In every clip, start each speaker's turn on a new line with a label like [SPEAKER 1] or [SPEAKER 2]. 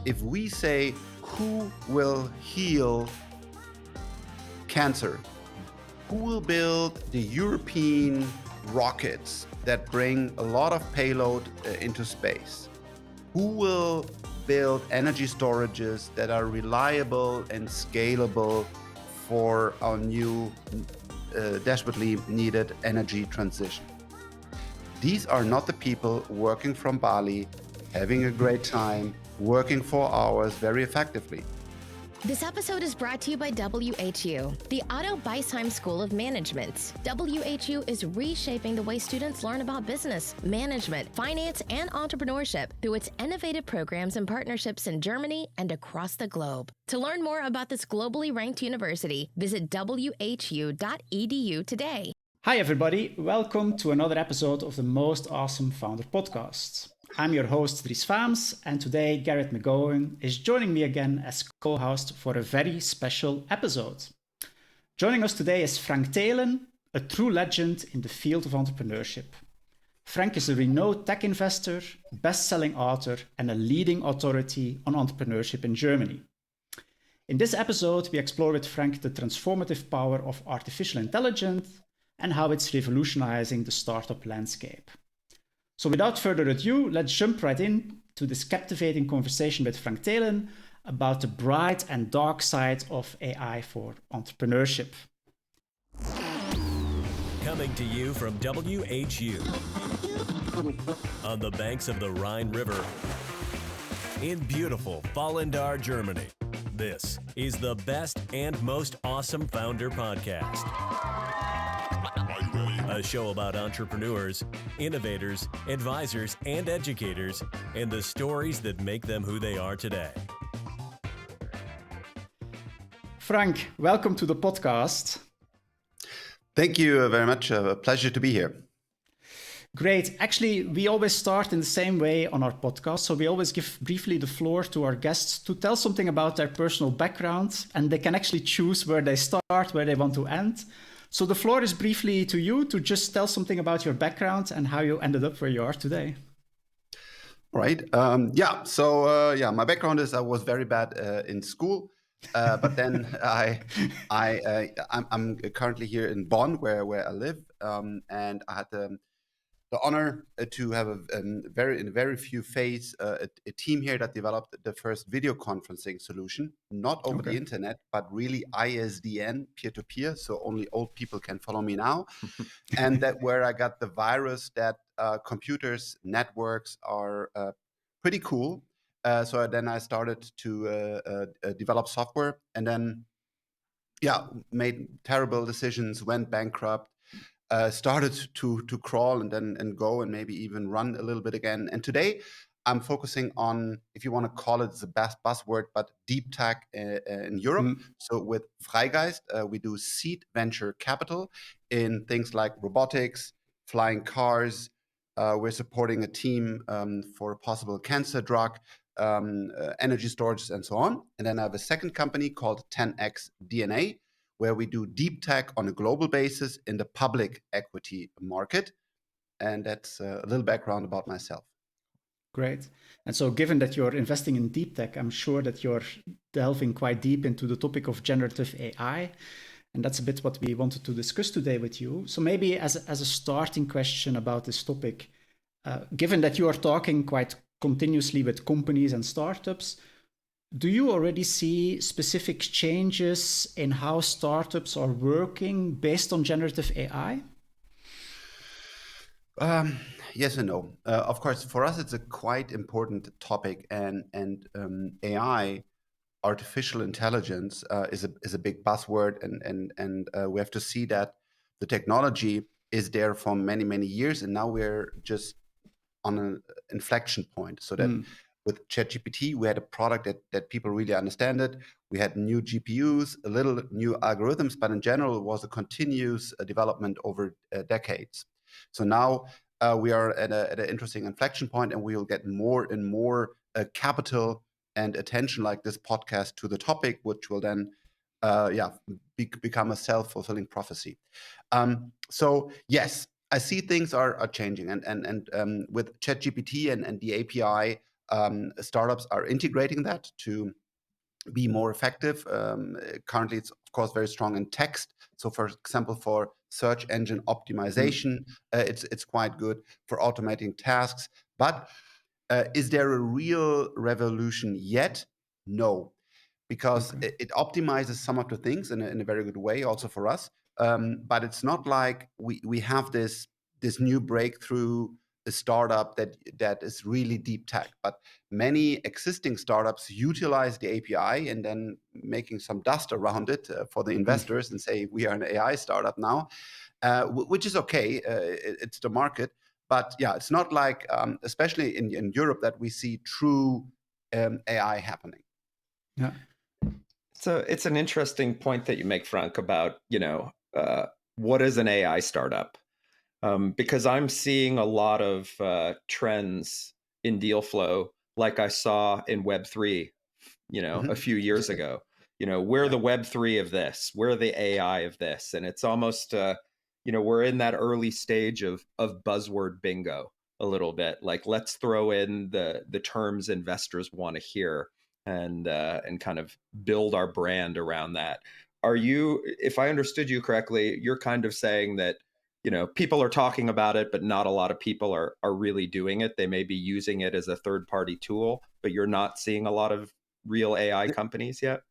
[SPEAKER 1] if we say who will heal cancer, who will build the European rockets that bring a lot of payload into space, who will build energy storages that are reliable and scalable for our new, desperately needed energy transition. These are not the people working from Bali, having a great time, working 4 hours very effectively.
[SPEAKER 2] This episode is brought to you by WHU, the Otto Beisheim School of Management. WHU is reshaping the way students learn about business, management, finance, and entrepreneurship through its innovative programs and partnerships in Germany and across the globe. To learn more about this globally ranked university, visit whu.edu today.
[SPEAKER 3] Hi, everybody. Welcome to another episode of the Most Awesome Founder Podcast. I'm your host, Dries, and today Garrett McGowan is joining me again as co-host for a very special episode. Joining us today is Frank Thelen, a true legend in the field of entrepreneurship. Frank is a renowned tech investor, best-selling author, and a leading authority on entrepreneurship in Germany. In this episode, we explore with Frank the transformative power of artificial intelligence and how it's revolutionizing the startup landscape. So without further ado, let's jump right in to this captivating conversation with Frank Thelen about the bright and dark side of AI for entrepreneurship.
[SPEAKER 4] Coming to you from WHU on the banks of the Rhine River in beautiful Vallendar, Germany. This is the best and most awesome founder podcast. A show about entrepreneurs, innovators, advisors, and educators, and the stories that make them who they are today.
[SPEAKER 3] Frank, welcome to the podcast.
[SPEAKER 1] Thank you very much. A pleasure to be here.
[SPEAKER 3] Great. Actually, we always start in the same way on our podcast. So we always give briefly the floor to our guests to tell something about their personal background, and they can actually choose where they start, where they want to end. So the floor is briefly to you to just tell something about your background and how you ended up where you are today.
[SPEAKER 1] Right. My background is I was very bad in school, but then I'm currently here in Bonn, where I live, and I had the honor to have in a very few phase a team here that developed the first video conferencing solution, not over the internet, but really ISDN, peer-to-peer, so only old people can follow me now. And that where I got the virus that computers, networks are pretty cool. So then I started to develop software, and then made terrible decisions, went bankrupt, started to crawl and go and maybe even run a little bit again. And today I'm focusing on, if you want to call it the best buzzword, but deep tech in Europe. So with Freigeist, we do seed venture capital in things like robotics, flying cars. We're supporting a team for a possible cancer drug, energy storage, and so on. And then I have a second company called 10x DNA, where we do deep tech on a global basis in the public equity market. And that's a little background about myself.
[SPEAKER 3] Great. And so given that you're investing in deep tech, I'm sure that you're delving quite deep into the topic of generative AI. And that's a bit what we wanted to discuss today with you. So maybe as a starting question about this topic, given that you are talking quite continuously with companies and startups, do you already see specific changes in how startups are working based on generative AI?
[SPEAKER 1] Yes and no. Of course, for us, it's a quite important topic, and AI, artificial intelligence, is a big buzzword, and we have to see that the technology is there for many years, and now we're just on an inflection point. So that with ChatGPT, we had a product that people really understand it. We had new GPUs, a little new algorithms, but in general, it was a continuous development over decades. So now we are at an interesting inflection point, and we will get more and more capital and attention like this podcast to the topic, which will then become a self-fulfilling prophecy. So yes, I see things are changing, and with ChatGPT and the API, startups are integrating that to be more effective. Currently, it's of course very strong in text. So, for example, for search engine optimization, it's quite good for automating tasks. But is there a real revolution yet? No, because it optimizes some of the things in a very good way, also for us. But it's not like we have this new breakthrough, a startup that is really deep tech. But many existing startups utilize the API and then making some dust around it for the investors and say we are an AI startup now, which is okay. It's the market. But yeah, it's not like, especially in Europe, that we see true AI happening.
[SPEAKER 3] Yeah.
[SPEAKER 5] So it's an interesting point that you make, Frank, about, what is an AI startup? Because I'm seeing a lot of trends in deal flow, like I saw in Web3, a few years ago. We're the Web3 of this, we're the AI of this, and it's almost, we're in that early stage of buzzword bingo a little bit. Like, let's throw in the terms investors want to hear, and kind of build our brand around that. Are you, if I understood you correctly, you're kind of saying that people are talking about it, but not a lot of people are really doing it. They may be using it as a third-party tool, but you're not seeing a lot of real AI companies yet?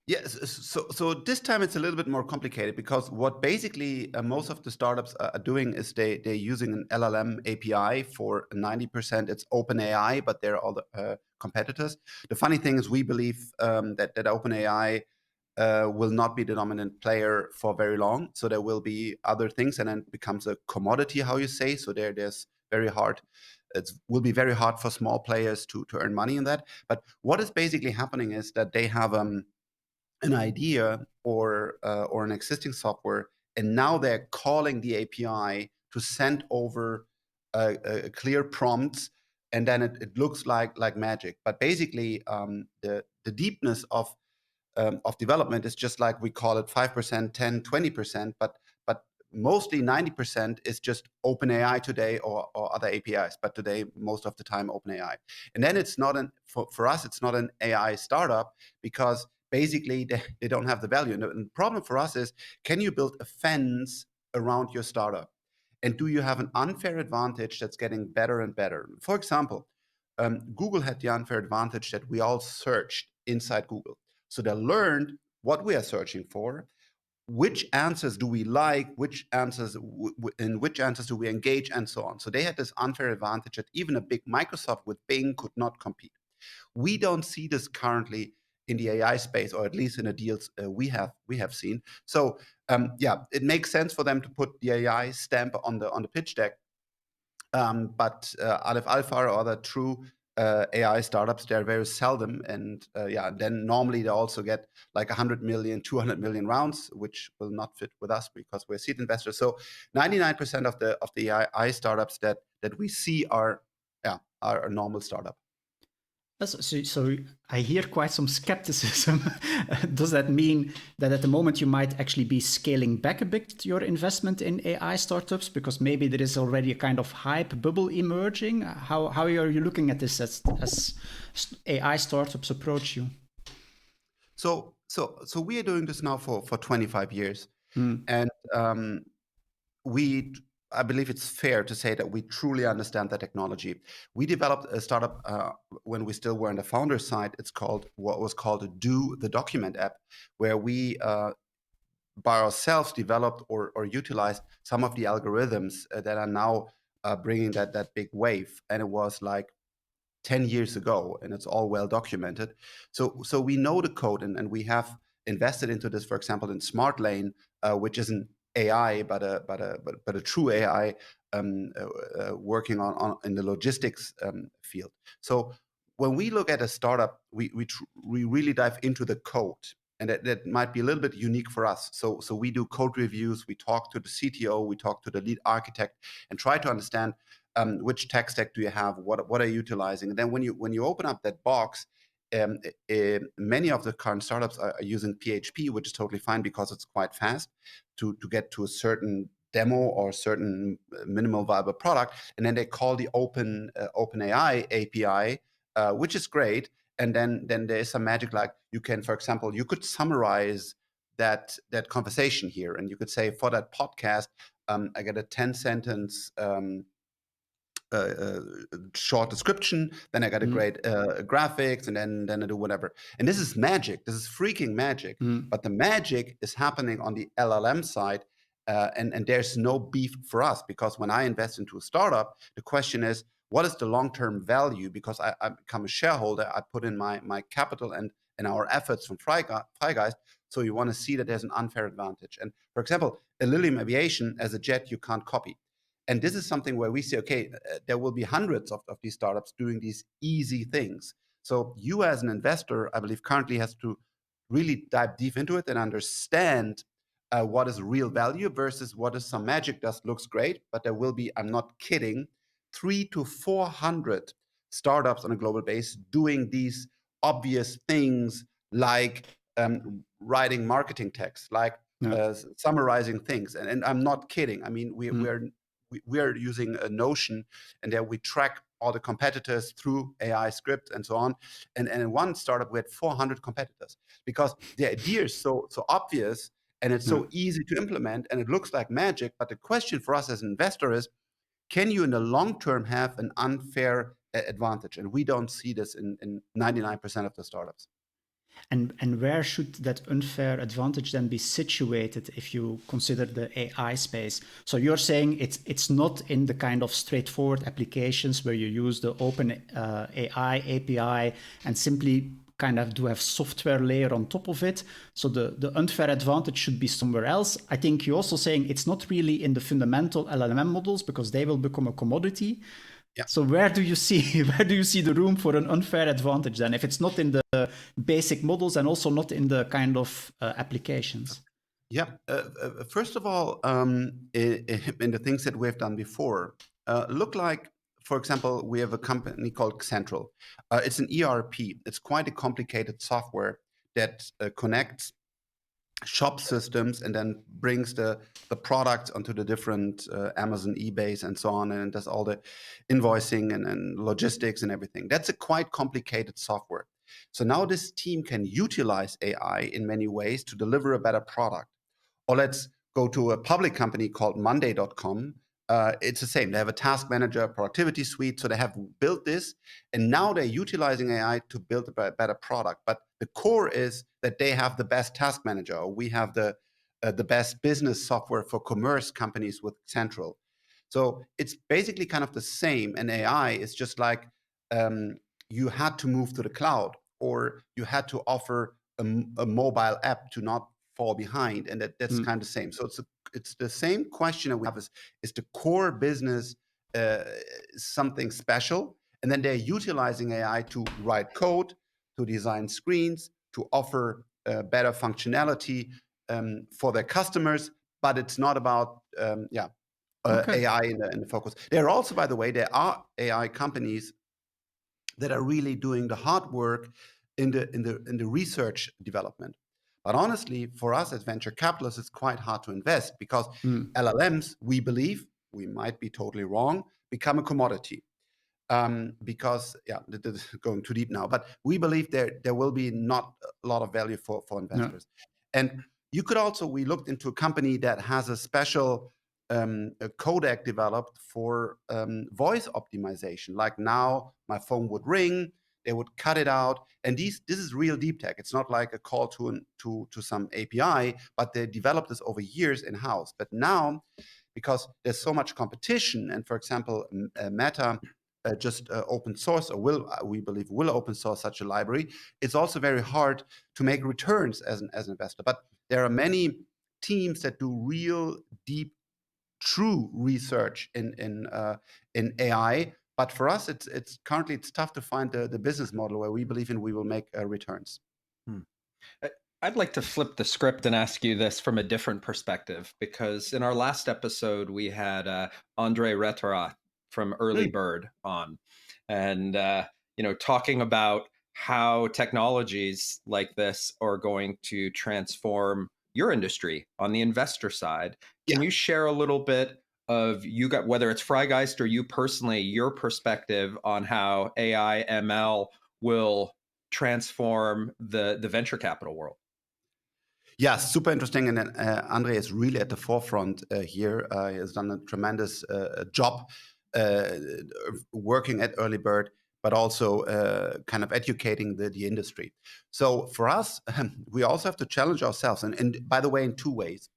[SPEAKER 1] Yes, so this time it's a little bit more complicated, because what basically most of the startups are doing is they're using an LLM API. For 90%, it's OpenAI, but they're all the competitors. The funny thing is, we believe that OpenAI will not be the dominant player for very long. So there will be other things, and then it becomes a commodity, how you say. So there's very hard. It will be very hard for small players to earn money in that. But what is basically happening is that they have an idea or an existing software, and now they're calling the API to send over a clear prompts, and then it looks like magic. But basically, the deepness of development is just like we call it 5%, 10, 20%, but mostly 90% is just OpenAI today, or other APIs. But today, most of the time, OpenAI. And then it's not for us, it's not an AI startup, because basically they don't have the value. And the problem for us is, can you build a fence around your startup? And do you have an unfair advantage that's getting better and better? For example, Google had the unfair advantage that we all searched inside Google. So they learned what we are searching for, which answers do we like, which answers in which answers do we engage, and so on. So they had this unfair advantage that even a big Microsoft with Bing could not compete. We don't see this currently in the AI space, or at least in the deals we have seen. So it makes sense for them to put the AI stamp on the pitch deck. But Aleph Alpha or other true AI startups, they're very seldom. And then normally they also get like 100 million, 200 million rounds, which will not fit with us because we're seed investors. So 99% of the AI startups that we see are a normal startup.
[SPEAKER 3] So I hear quite some skepticism. Does that mean that at the moment you might actually be scaling back a bit your investment in AI startups, because maybe there is already a kind of hype bubble emerging? How are you looking at this as AI startups approach you?
[SPEAKER 1] So we are doing this now for 25 years, and I believe it's fair to say that we truly understand the technology. We developed a startup when we still were on the founder side. It's called what was called a Do the Document app, where we by ourselves developed or utilized some of the algorithms that are now bringing that big wave. And it was like 10 years ago, and it's all well documented. So we know the code, and we have invested into this, for example, in Smart Lane, which isn't AI, but a true AI working on in the logistics field. So when we look at a startup, we really dive into the code, and that might be a little bit unique for us. So we do code reviews, we talk to the CTO, we talk to the lead architect, and try to understand which tech stack do you have, what are you utilizing. And then when you open up that box, many of the current startups are using PHP, which is totally fine because it's quite fast to get to a certain demo or certain minimal viable product, and then they call the OpenAI API, which is great. And then there's some magic, like you can, for example, you could summarize that conversation here, and you could say for that podcast, I get a 10-sentence short description, then I got a great graphics, and then I do whatever. And this is magic. This is freaking magic. But the magic is happening on the LLM side, and there's no beef for us, because when I invest into a startup, the question is, what is the long-term value? Because I become a shareholder, I put in my capital and our efforts from Fry Guys. So you want to see that there's an unfair advantage. And for example, a Lilium Aviation as a jet, you can't copy. And this is something where we say, okay, there will be hundreds of these startups doing these easy things. So you as an investor, I believe, currently has to really dive deep into it and understand what is real value versus what is some magic that looks great. But there will be, I'm not kidding, 300 to 400 startups on a global base doing these obvious things, like writing marketing text, like summarizing things. And I'm not kidding. I mean, we are using a Notion, and there we track all the competitors through AI script and so on. And in one startup, we had 400 competitors, because the idea is so obvious, and it's so easy to implement, and it looks like magic. But the question for us as an investor is, can you in the long term have an unfair advantage? And we don't see this in 99% of the startups.
[SPEAKER 3] And where should that unfair advantage then be situated if you consider the AI space? So you're saying it's not in the kind of straightforward applications where you use the open AI API and simply kind of do have software layer on top of it. So the unfair advantage should be somewhere else. I think you're also saying it's not really in the fundamental LLM models, because they will become a commodity. Yeah. So where do you see the room for an unfair advantage then, if it's not in the basic models and also not in the kind of applications?
[SPEAKER 1] Yeah. First of all, in the things that we've done before, look like, for example, we have a company called Central. It's an ERP. It's quite a complicated software that connects shop systems and then brings the product onto the different Amazon, eBays, and so on, and does all the invoicing and logistics and everything. That's a quite complicated software. So now this team can utilize AI in many ways to deliver a better product. Or let's go to a public company called Monday.com. It's the same. They have a task manager, productivity suite. So they have built this, and now they're utilizing AI to build a better product. But the core is that they have the best task manager, or we have the best business software for commerce companies with Central. So it's basically kind of the same. And AI is just like you had to move to the cloud, or you had to offer a mobile app to not fall behind, and that's kind of the same. So it's the same question that we have: is the core business something special? And then they're utilizing AI to write code, to design screens, to offer better functionality for their customers. But it's not about AI in the focus. There are also, by the way, there are AI companies that are really doing the hard work in the research development. But honestly, for us as venture capitalists, it's quite hard to invest, because LLMs, we believe, we might be totally wrong, become a commodity. Because, this is going too deep now, but we believe there will be not a lot of value for investors. No. And you could also, we looked into a company that has a special a codec developed for voice optimization. Like now, my phone would ring, they would cut it out, and this is real deep tech. It's not like a call to some API, but they developed this over years in house. But now, because there's so much competition, and for example, Meta just open source, or we believe will open source such a library, it's also very hard to make returns as an investor. But there are many teams that do real deep, true research in AI. But for us, it's currently tough to find the business model where we believe in we will make returns.
[SPEAKER 5] I'd like to flip the script and ask you this from a different perspective, because in our last episode we had Andre Retera from Early Bird on, and talking about how technologies like this are going to transform your industry on the investor side.
[SPEAKER 1] Yeah.
[SPEAKER 5] Can you share a little bit of whether it's Freigeist or you personally, your perspective on how AI ML will transform the venture capital world?
[SPEAKER 1] Yeah, super interesting. And Andre is really at the forefront here. He has done a tremendous job uh, working at Early Bird, but also kind of educating the industry. So for us, we also have to challenge ourselves. And by the way, in two ways.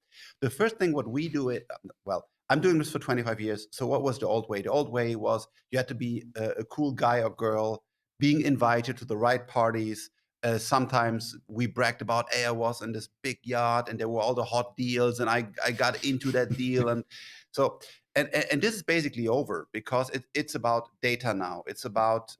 [SPEAKER 1] The first thing, what we do, well, I'm doing this for 25 years. So what was the old way? The old way was you had to be a cool guy or girl, being invited to the right parties. Sometimes we bragged about, hey, I was in this big yacht and there were all the hot deals and I got into that deal. And so, and this is basically over because it's about data now. It's about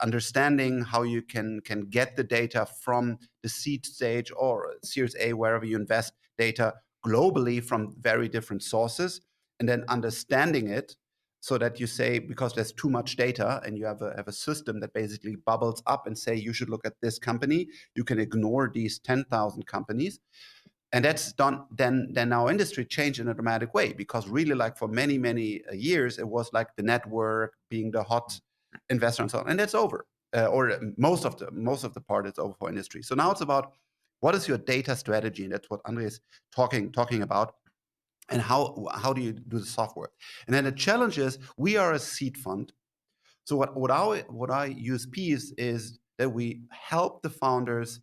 [SPEAKER 1] understanding how you can get the data from the seed stage or Series A, wherever you invest data globally from very different sources, and then understanding it so that you say, because there's too much data and you have a system that basically bubbles up and say, you should look at this company, you can ignore these 10,000 companies. And that's done, then our industry changed in a dramatic way, because really, like, for many years, it was like the network being the hot investor and so on, and that's over. Or most of the part is over for industry. So now it's about, what is your data strategy? And that's what Andre is talking about. And how do you do the software? And then the challenge is, we are a seed fund. So what our USP is that we help the founders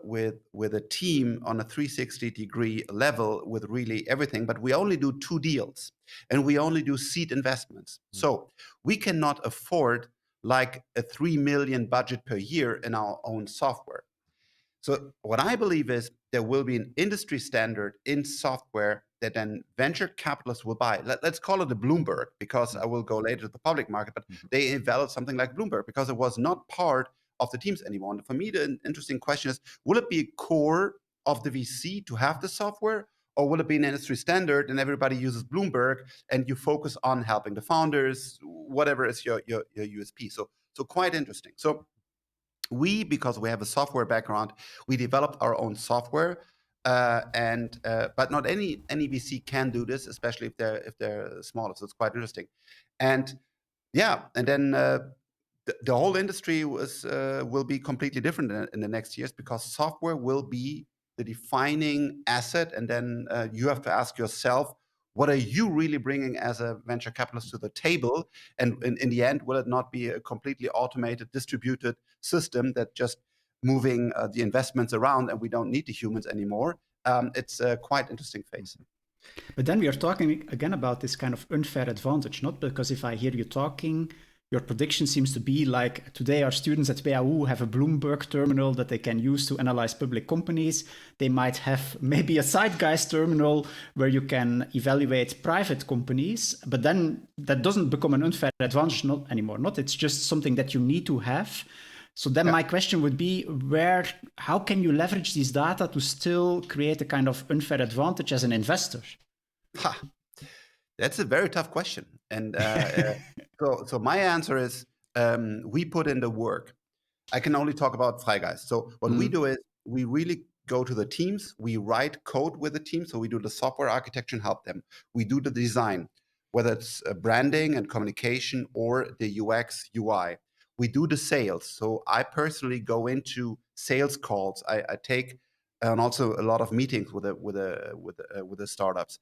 [SPEAKER 1] with a team on a 360-degree level with really everything, but we only do 2 deals and we only do seed investments. So we cannot afford like a 3 million budget per year in our own software. So what I believe is there will be an industry standard in software that then venture capitalists will buy. Let's call it a Bloomberg, because I will go later to the public market, but they developed something like Bloomberg because it was not part of the teams anymore. And for me, the interesting question is, will it be a core of the VC to have the software, or will it be an industry standard and everybody uses Bloomberg and you focus on helping the founders, whatever is your USP? So quite interesting. So because we have a software background, we developed our own software, but not any VC can do this, especially if they're smaller. So it's quite interesting, and yeah, and then the whole industry will be completely different in the next years, because software will be the defining asset, and then you have to ask yourself, what are you really bringing as a venture capitalist to the table? And in the end, will it not be a completely automated, distributed system that just moving the investments around, and we don't need the humans anymore? It's a quite interesting phase.
[SPEAKER 3] But then we are talking again about this kind of unfair advantage, not because if I hear you talking, your prediction seems to be like, today our students at WHU have a Bloomberg terminal that they can use to analyze public companies. They might have maybe a Zeitgeist terminal where you can evaluate private companies, but then that doesn't become an unfair advantage anymore. It's just something that you need to have. So then my question would be, how can you leverage these data to still create a kind of unfair advantage as an investor?
[SPEAKER 1] That's a very tough question. And so my answer is, we put in the work. I can only talk about Freigeist. So what we do is, we really go to the teams. We write code with the team. So we do the software architecture and help them. We do the design, whether it's branding and communication or the UX, UI. We do the sales. So I personally go into sales calls. I take and also a lot of meetings with the startups.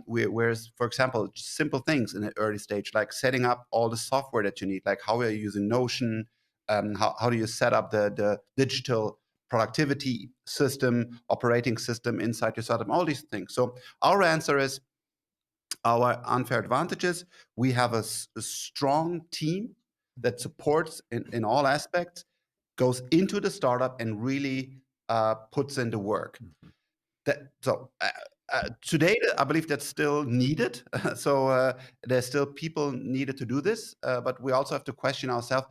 [SPEAKER 1] Whereas, for example, simple things in the early stage, like setting up all the software that you need, like how are you using Notion, how do you set up the digital productivity system, operating system inside your startup, all these things. So our answer is, our unfair advantages, we have a strong team that supports in all aspects, goes into the startup and really puts in the work. Today, I believe that's still needed. So there's still people needed to do this, but we also have to question ourselves,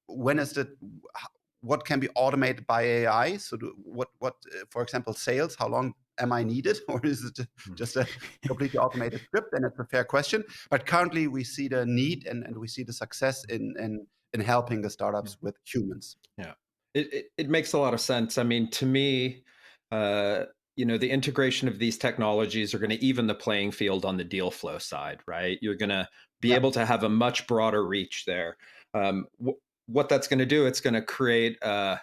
[SPEAKER 1] what can be automated by AI? So for example, sales, how long am I needed? Or is it just a completely automated script? And it's a fair question. But currently we see the need and we see the success in helping the startups with humans.
[SPEAKER 5] Yeah. It makes a lot of sense. I mean, to me, uh, the integration of these technologies are going to even the playing field on the deal flow side, right? You're going to be
[SPEAKER 1] Yeah.
[SPEAKER 5] able to have a much broader reach there. What that's going to do, it's going to create, I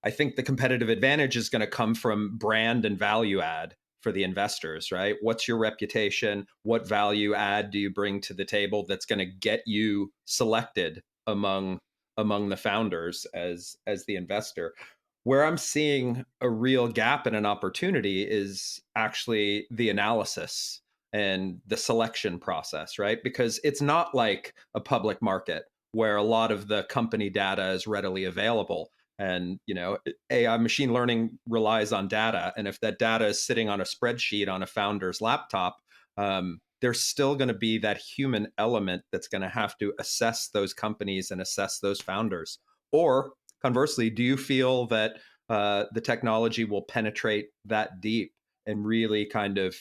[SPEAKER 5] think the competitive advantage is going to come from brand and value add for the investors, right? What's your reputation? What value add do you bring to the table that's going to get you selected among the founders as the investor? Where I'm seeing a real gap and an opportunity is actually the analysis and the selection process, right? Because it's not like a public market where a lot of the company data is readily available. And AI machine learning relies on data, and if that data is sitting on a spreadsheet on a founder's laptop, there's still going to be that human element that's going to have to assess those companies and assess those founders. Or conversely, do you feel that the technology will penetrate that deep and really kind of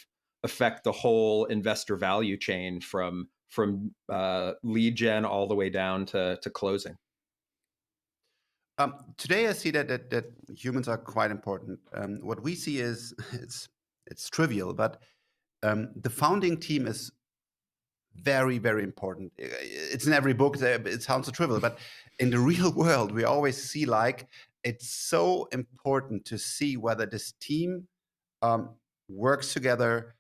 [SPEAKER 5] affect the whole investor value chain from lead gen all the way down to closing?
[SPEAKER 1] Today, I see that humans are quite important. What we see is it's trivial, but the founding team is very, very important. It's in every book. It sounds so trivial, but in the real world, we always see like it's so important to see whether this team um, works together,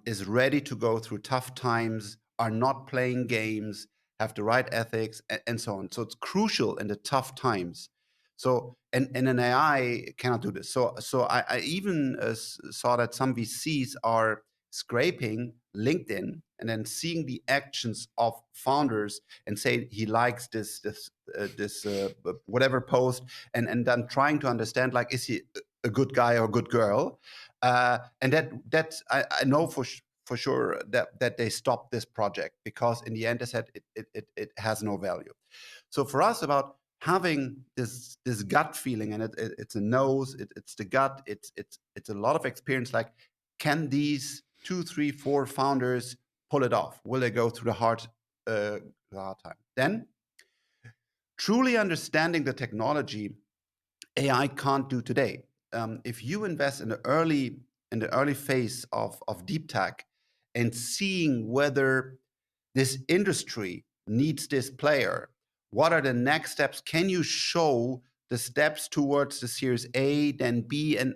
[SPEAKER 1] is ready to go through tough times, are not playing games, have the right ethics, and so on. So it's crucial in the tough times. So and an AI cannot do this. So I even saw that some VCs are scraping LinkedIn and then seeing the actions of founders and say he likes this whatever post, and then trying to understand like, is he a good guy or a good girl? And that I know for sure that they stopped this project because in the end they said it has no value. So for us, about having this gut feeling, and it's a nose, it's the gut, it's a lot of experience. Like, can these 2, 3, 4 founders pull it off? Will they go through the hard time? Then truly understanding the technology, AI can't do today. If you invest in the early phase of deep tech and seeing whether this industry needs this player, what are the next steps? Can you show the steps towards the Series A, then B, and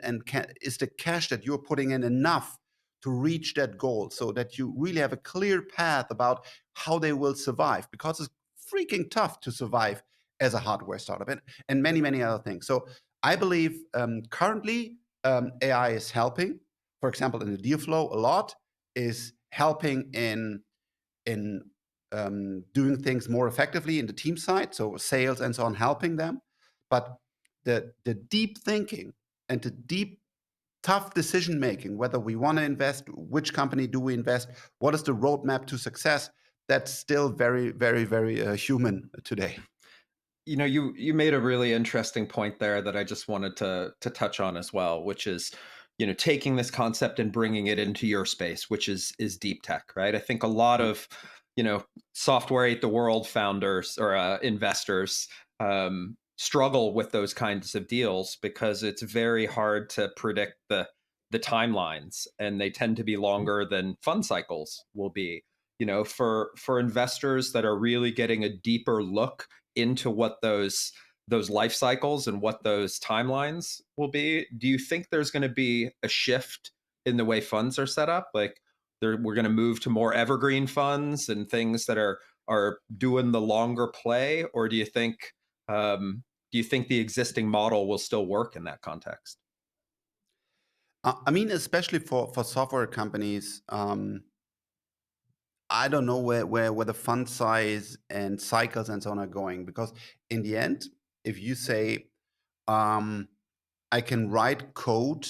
[SPEAKER 1] is the cash that you're putting in enough to reach that goal, so that you really have a clear path about how they will survive? Because it's freaking tough to survive as a hardware startup, and many, many other things. So I believe currently AI is helping, for example, in the deal flow a lot, is helping in doing things more effectively in the team side, so sales and so on, helping them. But the deep thinking and the deep tough decision making, whether we want to invest, which company do we invest, what is the roadmap to success, that's still very, very, very human today.
[SPEAKER 5] You made a really interesting point there that I just wanted to touch on as well, which is taking this concept and bringing it into your space, which is deep tech, right? I think a lot of software ate the world founders or investors struggle with those kinds of deals because it's very hard to predict the timelines, and they tend to be longer than fund cycles will be. For investors that are really getting a deeper look into what those life cycles and what those timelines will be, do you think there's going to be a shift in the way funds are set up? Like, we're going to move to more evergreen funds and things that are doing the longer play, or do you think the existing model will still work in that context?
[SPEAKER 1] I mean, especially for software companies, I don't know where the fund size and cycles and so on are going, because in the end, if you say um, I can write code,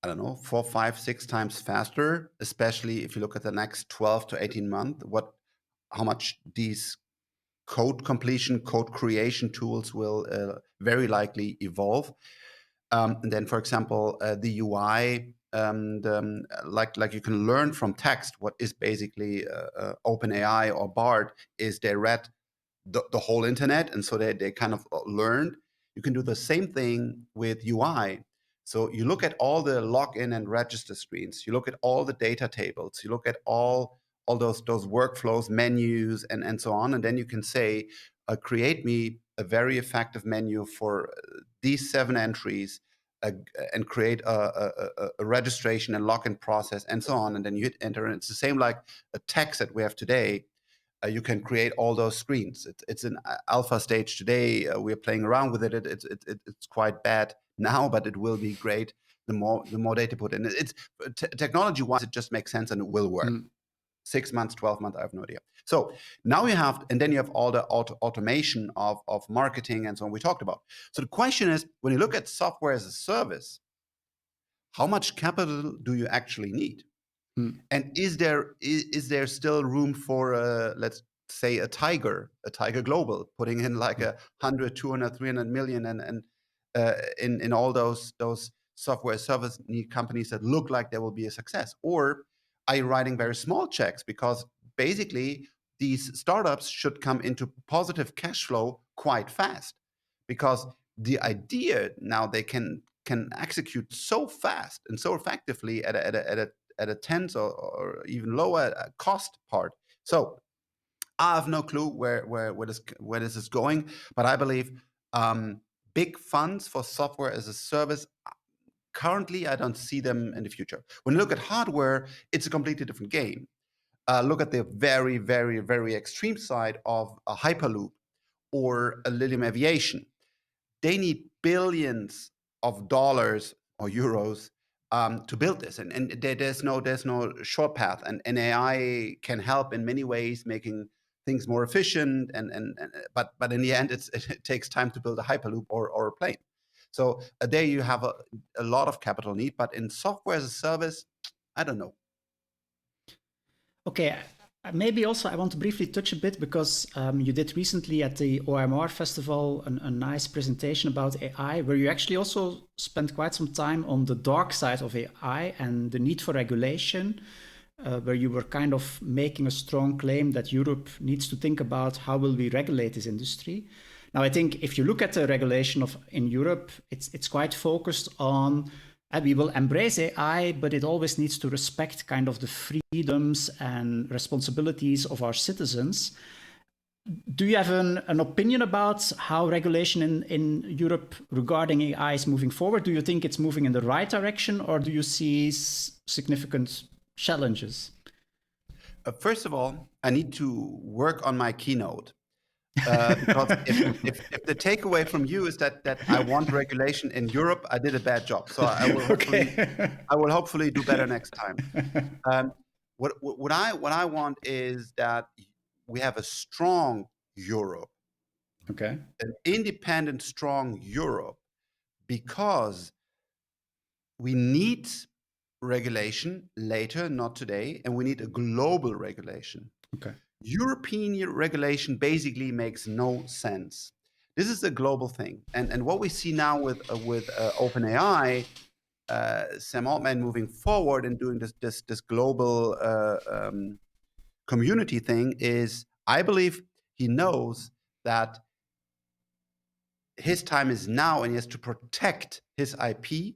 [SPEAKER 1] I don't know, 4, 5, 6 times faster, especially if you look at the next 12 to 18 months, how much these code completion, code creation tools will very likely evolve. And then, for example, the UI, like you can learn from text. What is basically OpenAI or Bard is they read the whole internet, and so they kind of learned. You can do the same thing with UI. So you look at all the login and register screens, you look at all the data tables, you look at all those workflows, menus, and so on, and then you can say, create me a very effective menu for these 7 entries, and create a registration and login process, and so on, and then you hit enter, and it's the same like a text that we have today. You can create all those screens. It's an alpha stage today. We're playing around with it. It's quite bad now, but it will be great the more data put in. It's technology-wise, it just makes sense and it will work. 6 months, 12 months, I have no idea. So now you have, and then you have all the automation of marketing and so on we talked about. So the question is, when you look at software as a service, how much capital do you actually need? And is there still room for let's say a Tiger Global putting in like 100, 200, 300 million and in all those software service need companies that look like they will be a success? Or are you writing very small checks? Because basically these startups should come into positive cash flow quite fast, because the idea now they can execute so fast and so effectively at a tenth or even lower cost part. So I have no clue where this is going, but I believe big funds for software as a service, currently I don't see them in the future. When you look at hardware, it's a completely different game. Look at the very, very, very extreme side of a Hyperloop or a Lilium Aviation. They need billions of dollars or euros to build this, and there's no short path. And AI can help in many ways, making things more efficient. But in the end, it takes time to build a Hyperloop or a plane. So there you have a lot of capital need. But in software as a service, I don't know.
[SPEAKER 3] Okay, maybe also I want to briefly touch a bit, because you did recently at the OMR festival a nice presentation about AI, where you actually also spent quite some time on the dark side of AI and the need for regulation, where you were kind of making a strong claim that Europe needs to think about how will we regulate this industry. Now, I think if you look at the regulation in Europe, it's quite focused on we will embrace AI, but it always needs to respect kind of the freedoms and responsibilities of our citizens. Do you have an opinion about how regulation in Europe regarding AI is moving forward? Do you think it's moving in the right direction, or do you see significant challenges?
[SPEAKER 1] First of all, I need to work on my keynote. Because if the takeaway from you is that I want regulation in Europe, I did a bad job. So I will hopefully do better next time. What I want is that we have a strong Europe,
[SPEAKER 3] Okay,
[SPEAKER 1] an independent, strong Europe, because we need regulation later, not today, and we need a global regulation.
[SPEAKER 3] okay.
[SPEAKER 1] European regulation basically makes no sense. This is a global thing, and what we see now with OpenAI, Sam Altman moving forward and doing this global community thing is, I believe he knows that his time is now, and he has to protect his IP,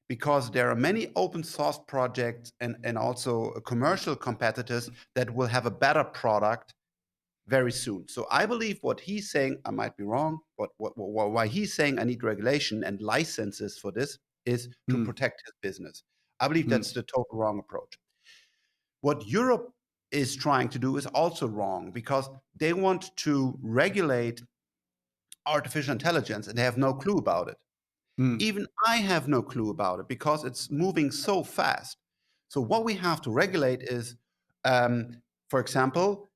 [SPEAKER 1] because there are many open source projects and also commercial competitors that will have a better product very soon. So I believe what he's saying, I might be wrong, but why he's saying I need regulation and licenses for this is to protect his business. I believe that's the total wrong approach. What Europe is trying to do is also wrong, because they want to regulate artificial intelligence and they have no clue about it. Even I have no clue about it, because it's moving so fast. So what we have to regulate is, for example,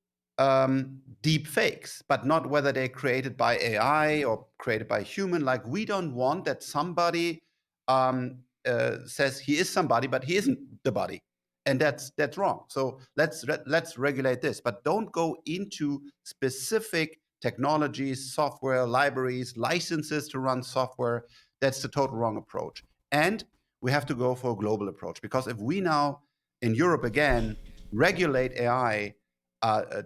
[SPEAKER 1] deep fakes, but not whether they're created by AI or created by human. Like, we don't want that somebody says he is somebody, but he isn't the body, and that's wrong. So let's regulate this, but don't go into specific technologies, software libraries, licenses to run software. That's the total wrong approach. And we have to go for a global approach, because if we now in Europe again regulate AI,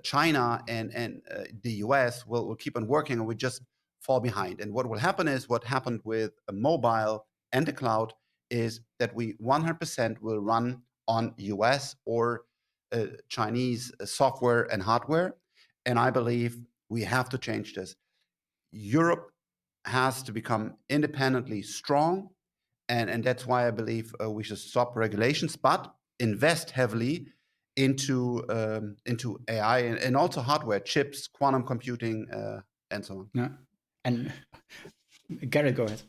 [SPEAKER 1] China and the US will keep on working, and we just fall behind. And what will happen is what happened with mobile and the cloud is that we 100% will run on US or Chinese software and hardware. And I believe we have to change this. Europe has to become independently strong, and that's why I believe we should stop regulations, but invest heavily into AI and also hardware, chips, quantum computing, and so on.
[SPEAKER 3] Yeah. And Garrett, go ahead.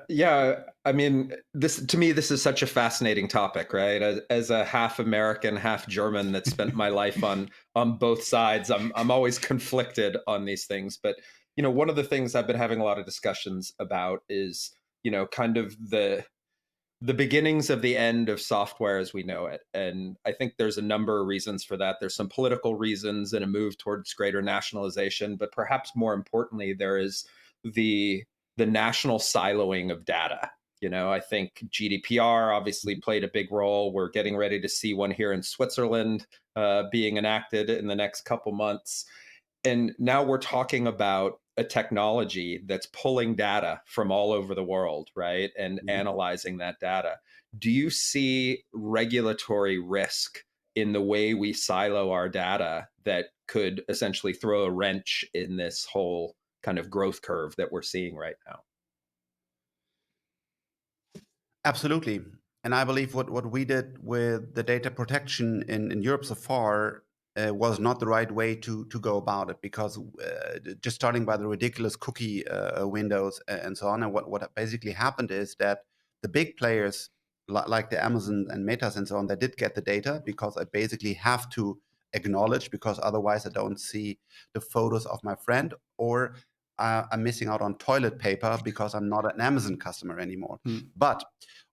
[SPEAKER 5] Yeah, I mean, this to me, this is such a fascinating topic, right? As a half American, half German that spent my life on both sides, I'm always conflicted on these things. But one of the things I've been having a lot of discussions about is kind of the beginnings of the end of software as we know it. And I think there's a number of reasons for that. There's some political reasons and a move towards greater nationalization, but perhaps more importantly, there is the national siloing of data. I think GDPR obviously played a big role. We're getting ready to see one here in Switzerland being enacted in the next couple months. And now we're talking about a technology that's pulling data from all over the world, right? And analyzing that data. Do you see regulatory risk in the way we silo our data that could essentially throw a wrench in this whole kind of growth curve that we're seeing right now?
[SPEAKER 1] Absolutely. And I believe what we did with the data protection in Europe so far was not the right way to go about it, because just starting by the ridiculous cookie windows and so on. And what basically happened is that the big players like the Amazon and Metas and so on, they did get the data because I basically have to acknowledge, because otherwise I don't see the photos of my friend, or I'm missing out on toilet paper because I'm not an Amazon customer anymore. But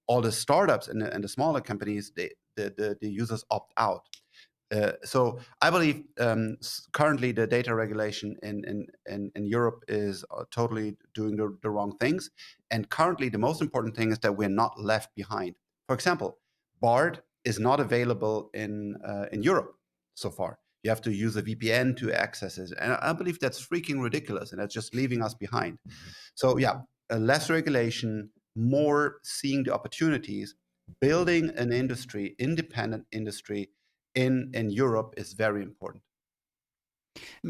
[SPEAKER 1] all the startups and the smaller companies, the users opt out. So I believe currently the data regulation in Europe is totally doing the wrong things. And currently the most important thing is that we're not left behind. For example, BARD is not available in Europe so far. You have to use a VPN to access it. And I believe that's freaking ridiculous, and that's just leaving us behind. So yeah, less regulation, more seeing the opportunities, building an industry, independent industry in Europe is very important.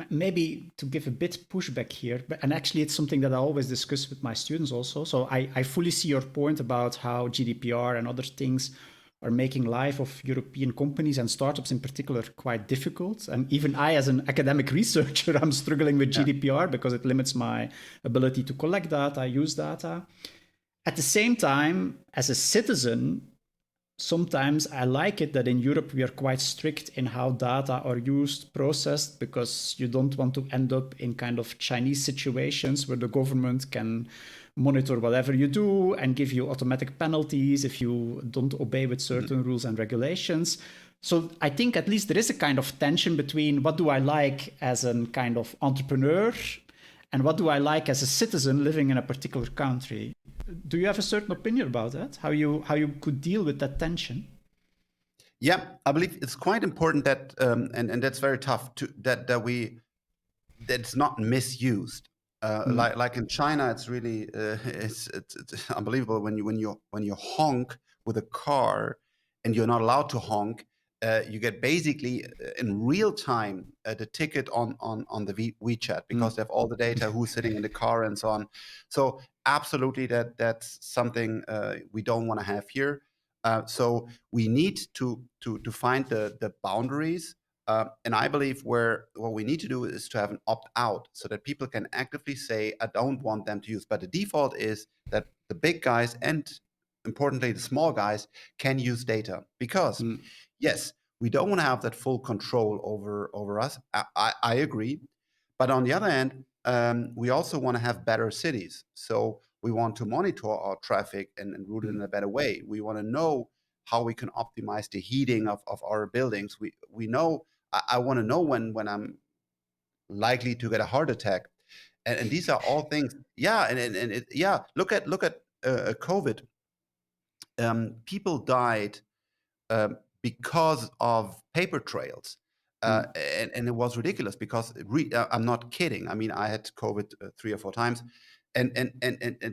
[SPEAKER 3] Maybe to give a bit pushback here, and actually it's something that I always discuss with my students also. So I fully see your point about how GDPR and other things are making life of European companies and startups in particular quite difficult. And even I, as an academic researcher, I'm struggling with GDPR because it limits my ability to collect data, use data. At the same time, as a citizen, sometimes I like it that in Europe we are quite strict in how data are used, processed, because you don't want to end up in kind of Chinese situations where the government can monitor whatever you do and give you automatic penalties if you don't obey with certain rules and regulations. So I think at least there is a kind of tension between what do I like as a kind of entrepreneur and what do I like as a citizen living in a particular country. Do you have a certain opinion about that? How you could deal with that tension?
[SPEAKER 1] Yeah, I believe it's quite important that, and that's very tough that it's not misused. Like in China, it's really it's unbelievable when you honk with a car, and you're not allowed to honk. You get basically in real time the ticket on the WeChat, because they have all the data, who's sitting in the car and so on. So absolutely, that's something we don't want to have here. So we need to find the boundaries. And I believe what we need to do is to have an opt-out, so that people can actively say, I don't want them to use. But the default is that the big guys, and importantly the small guys, can use data. Because yes, we don't want to have that full control over us. I agree. But on the other hand, we also want to have better cities. So we want to monitor our traffic and route it in a better way. We want to know how we can optimize the heating of our buildings. We know, I want to know when I'm likely to get a heart attack, and these are all things. Yeah, yeah. Look at COVID. People died because of paper trails. And it was ridiculous because I'm not kidding. I mean, I had COVID 3 or 4 times. and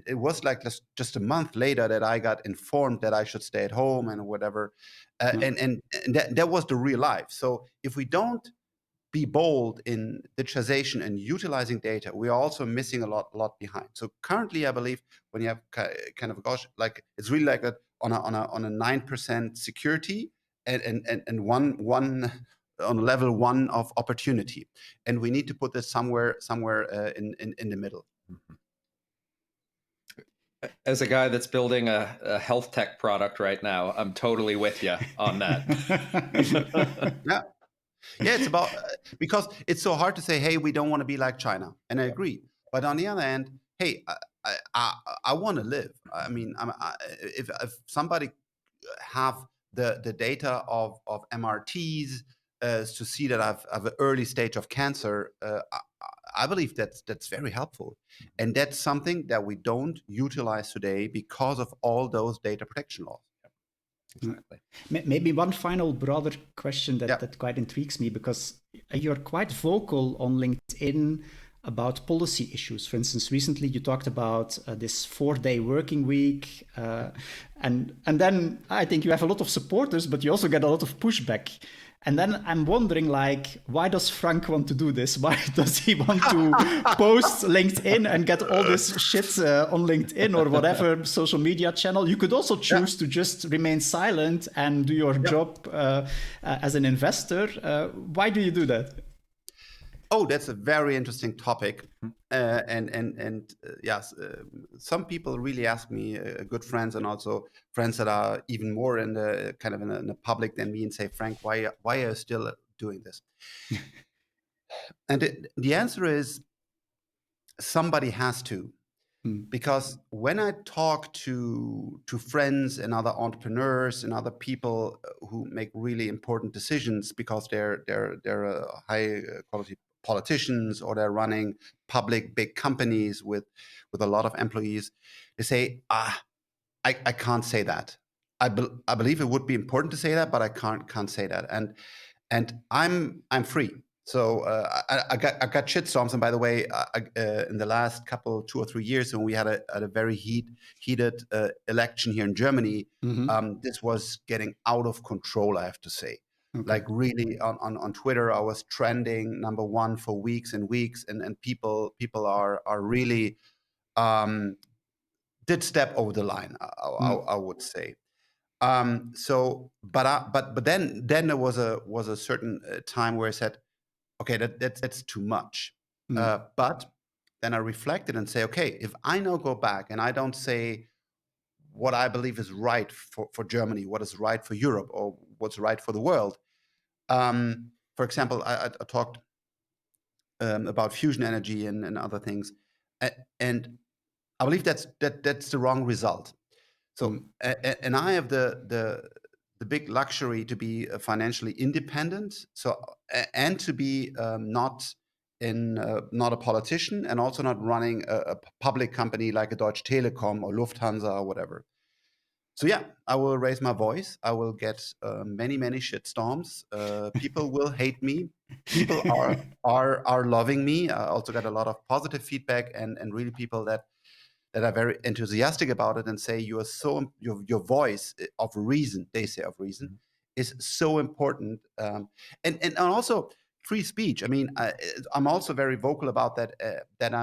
[SPEAKER 1] it was like just a month later that I got informed that I should stay at home and whatever, and that was the real life. So if we don't be bold in digitization and utilizing data, we are also missing a lot behind. So currently, I believe when you have kind of like it's really like a on a 9% security and one on level 1 of opportunity, and we need to put this somewhere in the middle.
[SPEAKER 5] As a guy that's building a health tech product right now, I'm totally with you on that.
[SPEAKER 1] Yeah. Yeah, it's about because it's so hard to say, hey, we don't want to be like China, and I agree. But on the other hand, hey, I want to live. I mean, if somebody have the data of MRTs to see that I've an early stage of cancer, I believe that's very helpful, and that's something that we don't utilize today because of all those data protection laws.
[SPEAKER 3] Exactly. Maybe one final broader question that quite intrigues me, because you're quite vocal on LinkedIn about policy issues. For instance, recently you talked about this 4-day working week, and then I think you have a lot of supporters, but you also get a lot of pushback. And then I'm wondering, like, why does Frank want to do this? Why does he want to post LinkedIn and get all this shit on LinkedIn or whatever social media channel? You could also choose to just remain silent and do your job as an investor. Why do you do that?
[SPEAKER 1] Oh, that's a very interesting topic, yes, some people really ask me, good friends and also friends that are even more in the kind of in the public than me, and say, Frank, why are you still doing this? And the answer is somebody has to, because when I talk to friends and other entrepreneurs and other people who make really important decisions because they're high quality politicians or they're running public big companies with a lot of employees, they say, I can't say that. I believe it would be important to say that, but I can't say that. And I'm free. So I got shitstorms. And by the way, in the last 2 or 3 years, when we had a very heated election here in Germany, this was getting out of control, I have to say. Okay. Like really on Twitter, I was trending #1 for weeks and weeks, and people are really did step over the line, I would say. But then there was a certain time where I said, okay, that's too much. But then I reflected and say, okay, if I now go back and I don't say what I believe is right for Germany, what is right for Europe, or what's right for the world. For example, I talked about fusion energy and other things, and I believe that's the wrong result. So, and I have the big luxury to be financially independent. So, and to be not a politician, and also not running a public company like a Deutsche Telekom or Lufthansa or whatever. So yeah, I will raise my voice. I will get many shitstorms. People will hate me. People are loving me. I also got a lot of positive feedback and really people that are very enthusiastic about it and say you are so your voice of reason, they say of reason, is so important, and also free speech. I mean, I'm also very vocal about that. That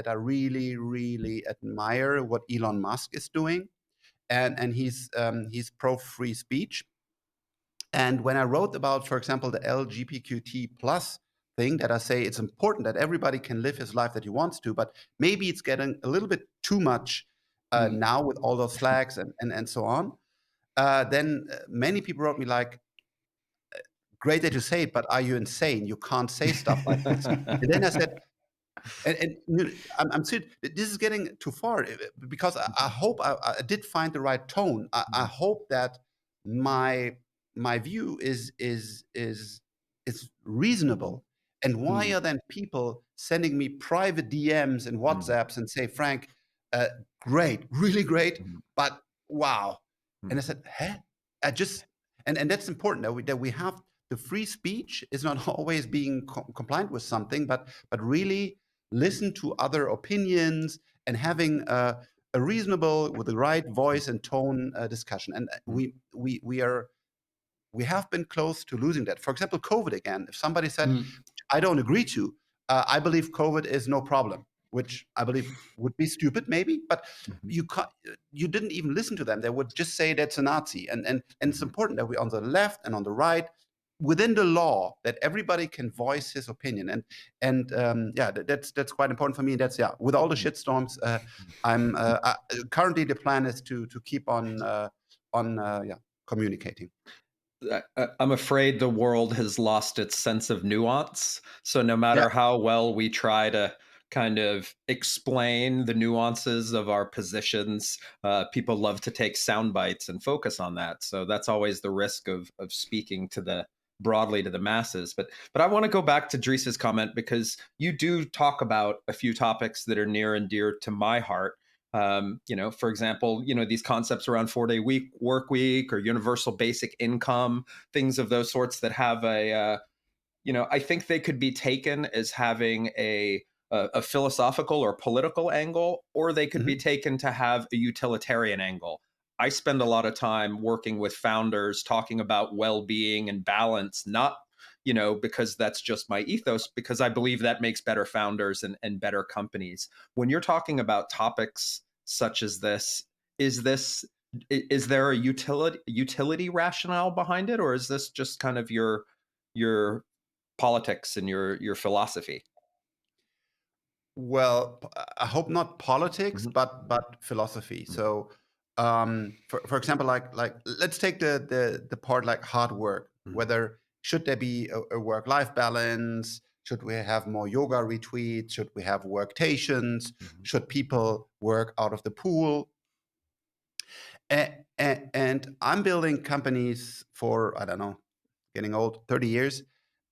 [SPEAKER 1] I really admire what Elon Musk is doing, and he's pro free speech. And when I wrote about, for example, the LGBTQ plus thing, that I say it's important that everybody can live his life that he wants to, but maybe it's getting a little bit too much now with all those flags and so on. Then many people wrote me like, great that you say it, but are you insane? You can't say stuff like this. And then I said, I'm serious, this is getting too far, because I hope I did find the right tone. I hope that my view is reasonable. And why are then people sending me private DMs and WhatsApps and say, Frank, great, really great, but wow. And I said, huh? I just and that's important that we have the free speech is not always being compliant with something, but really listen to other opinions, and having a reasonable, with the right voice and tone discussion. And we have been close to losing that. For example, COVID again. If somebody said, I don't agree to, I believe COVID is no problem, which I believe would be stupid maybe, but you didn't even listen to them. They would just say that's a Nazi. And it's important that we on the left and on the right, within the law, that everybody can voice his opinion. And that's quite important for me. That's with all the shitstorms, I'm currently the plan is to keep on communicating.
[SPEAKER 5] I'm afraid the world has lost its sense of nuance. So no matter how well we try to kind of explain the nuances of our positions, people love to take sound bites and focus on that. So that's always the risk of speaking to the broadly to the masses. But I want to go back to Dries's comment, because you do talk about a few topics that are near and dear to my heart. For example, these concepts around 4-day work week or universal basic income, things of those sorts that have I think they could be taken as having a philosophical or political angle, or they could be taken to have a utilitarian angle. I spend a lot of time working with founders talking about well-being and balance, not because that's just my ethos, because I believe that makes better founders and better companies. When you're talking about topics such as this, is there a utility rationale behind it, or is this just kind of your politics and your philosophy?
[SPEAKER 1] Well, I hope not politics, but philosophy. So, for example, like let's take the part like hard work. Whether should there be a work-life balance? Should we have more yoga retreats? Should we have worktations? Should people work out of the pool? And I'm building companies for, I don't know, getting old, 30 years.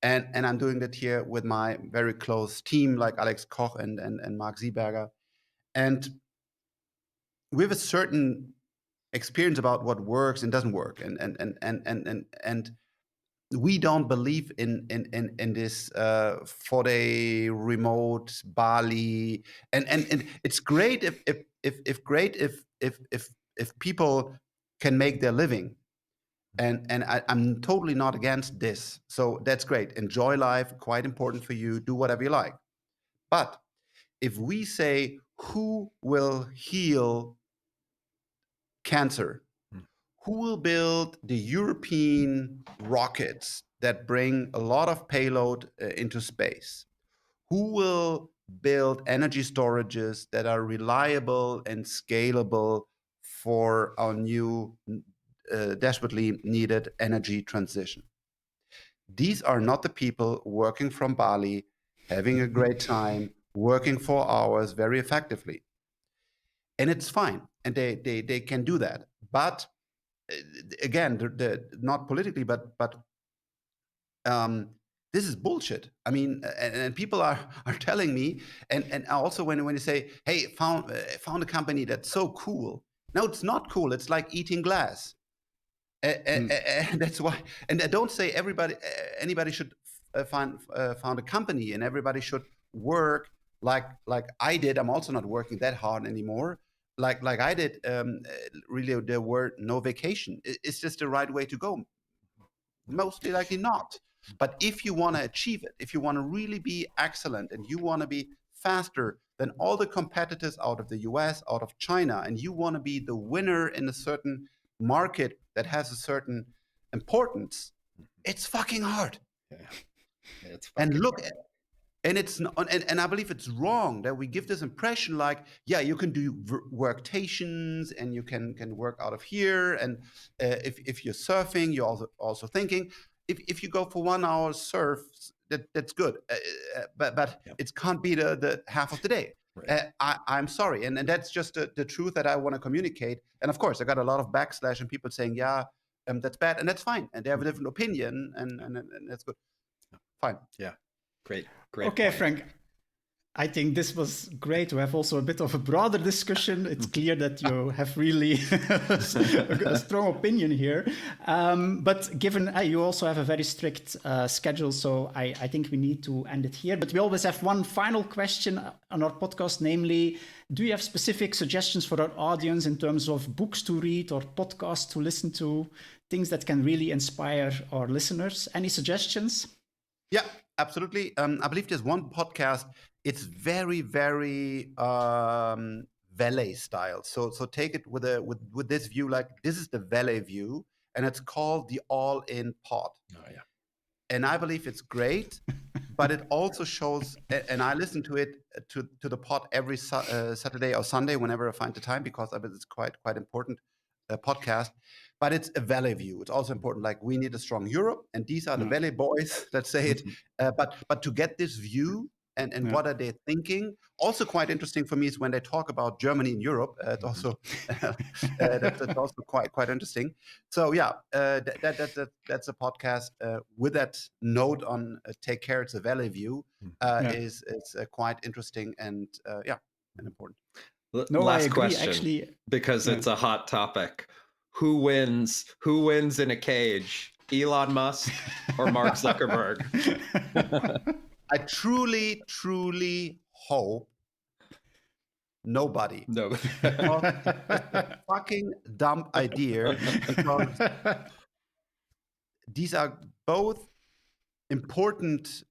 [SPEAKER 1] And I'm doing that here with my very close team, like Alex Koch and Mark Zuckerberg. And we have a certain experience about what works and doesn't work. And we don't believe in this 4-day remote Bali. And it's great if people can make their living. And I'm totally not against this. So that's great. Enjoy life, quite important for you. Do whatever you like. But if we say, who will heal cancer? Who will build the European rockets that bring a lot of payload into space? Who will build energy storages that are reliable and scalable for our new desperately needed energy transition? These are not the people working from Bali, having a great time, working 4 hours very effectively. And it's fine. And they can do that. But again, not politically, but this is bullshit. I mean, and people are telling me, and also when you say, hey, found a company that's so cool. No, it's not cool. It's like eating glass. And that's why. And I don't say anybody should found a company, and everybody should work like I did. I'm also not working that hard anymore. Like I did. Really, there were no vacation. It's just the right way to go. Mostly likely not. But if you want to achieve it, if you want to really be excellent, and you want to be faster than all the competitors out of the US, out of China, and you want to be the winner in a certain market that has a certain importance, it's fucking hard.
[SPEAKER 5] It's
[SPEAKER 1] and
[SPEAKER 5] fucking
[SPEAKER 1] look
[SPEAKER 5] hard.
[SPEAKER 1] And it's not, and I believe it's wrong that we give this impression like, yeah, you can do worktations and you can work out of here, and if you're surfing, you're also thinking. If you go for 1 hour surf, that's good, but it can't be the half of the day.
[SPEAKER 5] Right.
[SPEAKER 1] I'm sorry, and that's just the truth that I want to communicate. And of course, I got a lot of backslash and people saying, yeah, that's bad, and that's fine, and they have a different opinion, and that's good. Fine.
[SPEAKER 5] Yeah. Great
[SPEAKER 3] Okay,
[SPEAKER 5] point.
[SPEAKER 3] Frank. I think this was great to have also a bit of a broader discussion. It's clear that you have really a strong opinion here. But given you also have a very strict schedule, so I think we need to end it here. But we always have one final question on our podcast, namely, do you have specific suggestions for our audience in terms of books to read or podcasts to listen to, things that can really inspire our listeners? Any suggestions?
[SPEAKER 1] Yeah, absolutely. I believe there's one podcast. It's very, very valet style. So take it with this view, like this is the valet view, and it's called the All-In Pod.
[SPEAKER 5] Oh yeah.
[SPEAKER 1] And I believe it's great, but it also shows. And I listen to it to the pod every Saturday or Sunday whenever I find the time, because I bet it's quite important podcast. But it's a valet view. It's also important. Like, we need a strong Europe, and these are the valet boys that say it. But to get this view. And what are they thinking? Also quite interesting for me is when they talk about Germany and Europe. It's also that's also quite interesting. So yeah, that's a podcast with that note on take care. It's a valet view. Is quite interesting and and important.
[SPEAKER 3] No, I
[SPEAKER 5] Last
[SPEAKER 3] agree,
[SPEAKER 5] question,
[SPEAKER 3] actually,
[SPEAKER 5] because it's a hot topic. Who wins? Who wins in a cage? Elon Musk or Mark Zuckerberg?
[SPEAKER 1] I truly, truly hope nobody.
[SPEAKER 5] No.
[SPEAKER 1] It's a fucking dumb idea, because these are both important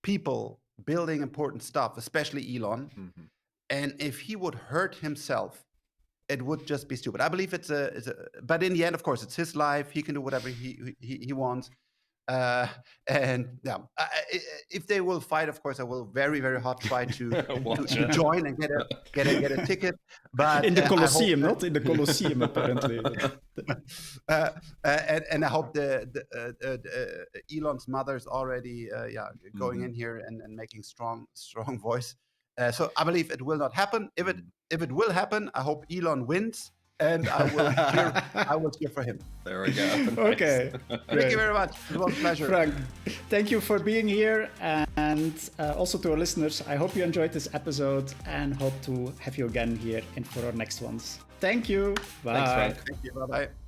[SPEAKER 1] people building important stuff, especially Elon. And if he would hurt himself, it would just be stupid. I believe it's a but in the end, of course, it's his life. He can do whatever he wants. And yeah, if they will fight, of course, I will very, very hard try to join and get a ticket. But
[SPEAKER 3] in the Colosseum, not in the Colosseum, apparently.
[SPEAKER 1] And I hope the Elon's mother's already going in here and making strong voice. So I believe it will not happen. If it will happen, I hope Elon wins. And I will cheer for him.
[SPEAKER 5] There we go.
[SPEAKER 3] Okay.
[SPEAKER 1] Thank you very much. It was a pleasure.
[SPEAKER 3] Frank, thank you for being here. And also to our listeners, I hope you enjoyed this episode and hope to have you again here for our next ones. Thank you. Bye.
[SPEAKER 5] Thanks, Frank.
[SPEAKER 1] Thank you. Bye-bye.